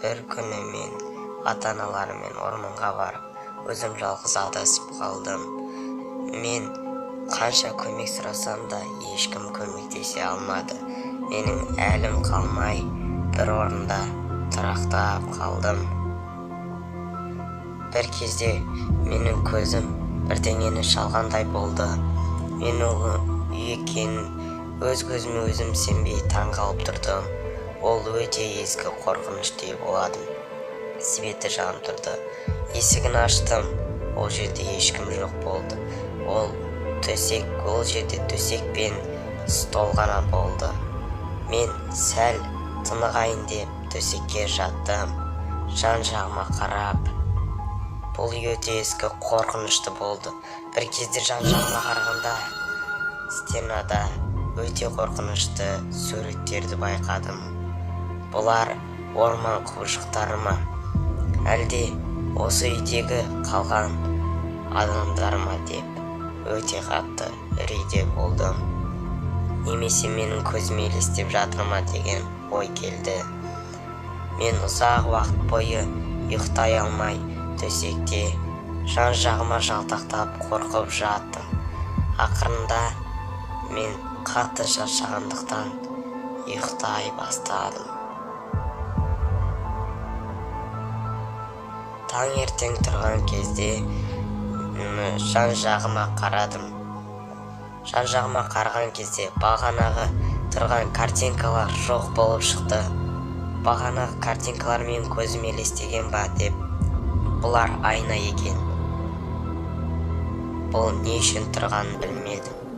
бір күні мен ата-аналарыммен орманға барып, өзім жалғыз адасып қалдым. Мен қанша көмек сұрасам да ешкім көмектесе алмады. Менің әлім қалмай бір орында тұрақтап қалдым. Бір кезде менің көзім бірдеңені шалғандай болды. Мен ол үй екенін өз көзіме өзім сенбей таңғалып тұрдым. Ол өте ескі қорқынышты болатын. Светі жанып тұрды. Есігін аштым. Ол жерде ешкім жоқ болды. Ол жерде төсек пен стол ғана болды. Мен сәл тынығайын деп төсекке жаттым. Жан-жағыма қарап, бұл өте ескі қорқынышты болды. Бір кезде жан-жағыма қарағанда стенада өте қорқынышты суреттерді байқадым. Бұлар орман құбыжықтары ма? Әлде осы үйдегі қалған адамдар ма деп өте қатты үрейде болдым. Немесе менің көзіме елестеп жатыр ма деген ой келді. Мен ұзақ уақыт бойы ұйықтай алмай төсекте жан-жағыма жалтақтап қорқып жаттым. Ақырында мен қатты шаршағандықтан ұйықтай бастадым. Таңертең тұрған кезде жан-жағыма қарадым. Жан-жағыма қараған кезде бағанағы тұрған картинкалар жоқ болып шықты. Бағанағы картинкалар мен көзім елестеген ба деп, бұлар айна екен. Бұл не үшін тұрғанын білмедім.